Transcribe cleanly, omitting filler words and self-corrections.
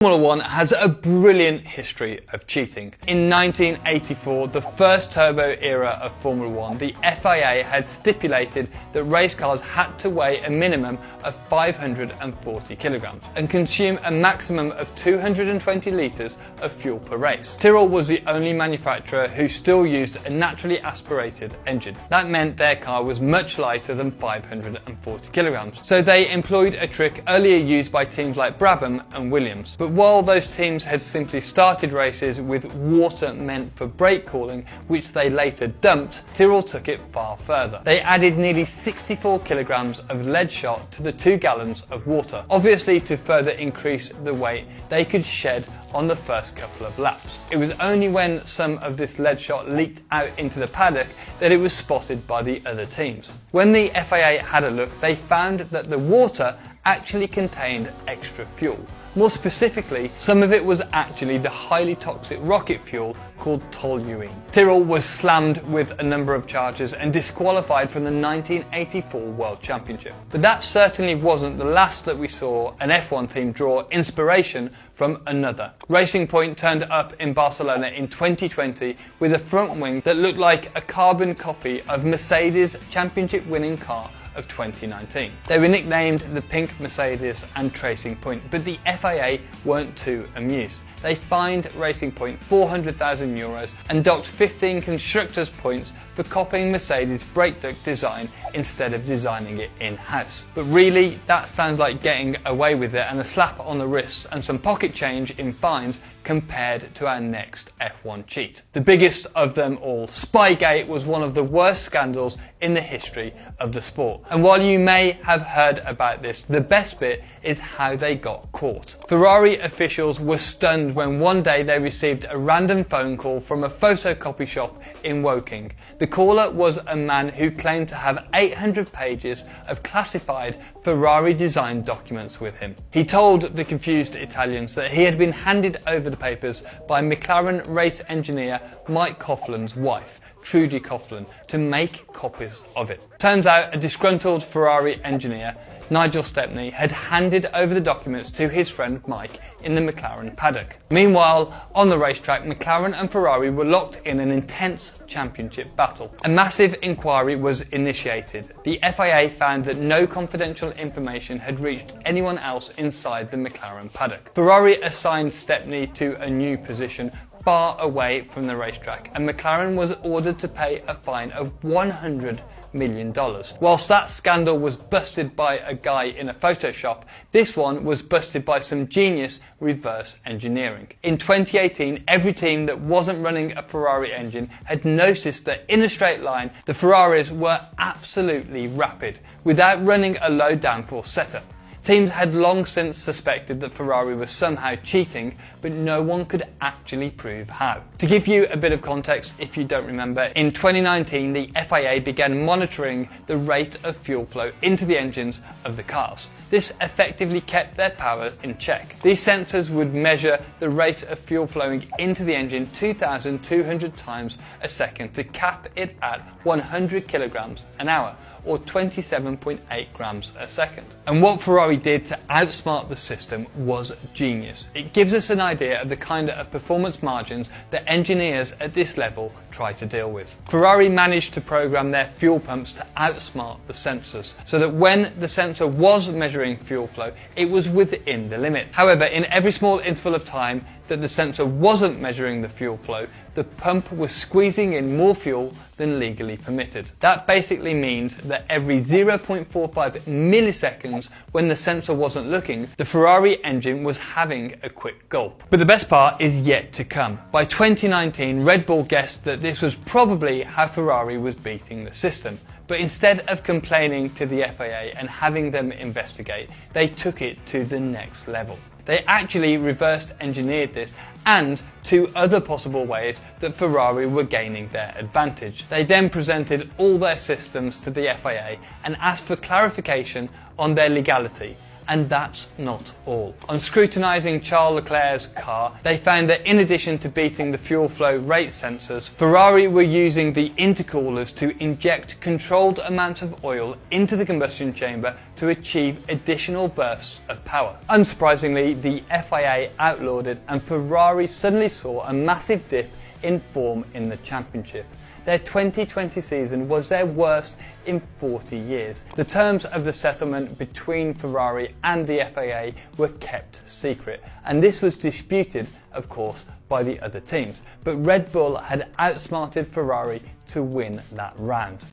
Formula 1 has a brilliant history of cheating. In 1984, the first turbo era of Formula 1, the FIA had stipulated that race cars had to weigh a minimum of 540 kilograms and consume a maximum of 220 litres of fuel per race. Tyrrell was the only manufacturer who still used a naturally aspirated engine. That meant their car was much lighter than 540 kilograms. So they employed a trick earlier used by teams like Brabham and Williams. But while those teams had simply started races with water meant for brake cooling, which they later dumped, Tyrrell took it far further. They added nearly 64 kilograms of lead shot to the 2 gallons of water, obviously to further increase the weight they could shed on the first couple of laps. It was only when some of this lead shot leaked out into the paddock that it was spotted by the other teams. When the FIA had a look, they found that the water actually contained extra fuel. More specifically, some of it was actually the highly toxic rocket fuel called toluene. Tyrrell was slammed with a number of charges and disqualified from the 1984 World Championship. But that certainly wasn't the last that we saw an F1 team draw inspiration from another. Racing Point turned up in Barcelona in 2020 with a front wing that looked like a carbon copy of Mercedes' championship winning car of 2019. They were nicknamed the Pink Mercedes and Racing Point, but the FIA weren't too amused. They fined Racing Point €400,000 and docked 15 constructors' points for copying Mercedes' brake duct design instead of designing it in-house. But really, that sounds like getting away with it and a slap on the wrist and some pocket change in fines compared to our next F1 cheat. The biggest of them all, Spygate, was one of the worst scandals in the history of the sport. And while you may have heard about this, the best bit is how they got caught. Ferrari officials were stunned when one day they received a random phone call from a photocopy shop in Woking. The caller was a man who claimed to have 800 pages of classified Ferrari design documents with him. He told the confused Italians that he had been handed over the papers by McLaren race engineer Mike Coughlin's wife, Trudy Coughlin, to make copies of it. Turns out a disgruntled Ferrari engineer, Nigel Stepney, had handed over the documents to his friend Mike in the McLaren paddock. Meanwhile, on the racetrack, McLaren and Ferrari were locked in an intense championship battle. A massive inquiry was initiated. The FIA found that no confidential information had reached anyone else inside the McLaren paddock. Ferrari assigned Stepney to a new position far away from the racetrack, and McLaren was ordered to pay a fine of $100 million. Whilst that scandal was busted by a guy in a Photoshop, this one was busted by some genius reverse engineering. In 2018, every team that wasn't running a Ferrari engine had noticed that in a straight line, the Ferraris were absolutely rapid without running a low downforce setup. Teams had long since suspected that Ferrari was somehow cheating, but no one could actually prove how. To give you a bit of context, if you don't remember, in 2019 the FIA began monitoring the rate of fuel flow into the engines of the cars. This effectively kept their power in check. These sensors would measure the rate of fuel flowing into the engine 2,200 times a second to cap it at 100 kilograms an hour, or 27.8 grams a second. And what Ferrari did to outsmart the system was genius. It gives us an idea of the kind of performance margins that engineers at this level try to deal with. Ferrari managed to program their fuel pumps to outsmart the sensors, so that when the sensor was measuring fuel flow, it was within the limit. However, in every small interval of time that the sensor wasn't measuring the fuel flow, the pump was squeezing in more fuel than legally permitted. That basically means that every 0.45 milliseconds when the sensor wasn't looking, the Ferrari engine was having a quick gulp. But the best part is yet to come. By 2019, Red Bull guessed that this was probably how Ferrari was beating the system. But instead of complaining to the FIA and having them investigate, they took it to the next level. They actually reversed engineered this and 2 other possible ways that Ferrari were gaining their advantage. They then presented all their systems to the FIA and asked for clarification on their legality. And that's not all. On scrutinising Charles Leclerc's car, they found that in addition to beating the fuel flow rate sensors, Ferrari were using the intercoolers to inject controlled amounts of oil into the combustion chamber to achieve additional bursts of power. Unsurprisingly, the FIA outlawed it, and Ferrari suddenly saw a massive dip in form in the championship. Their 2020 season was their worst in 40 years. The terms of the settlement between Ferrari and the FIA were kept secret, and this was disputed, of course, by the other teams. But Red Bull had outsmarted Ferrari to win that round.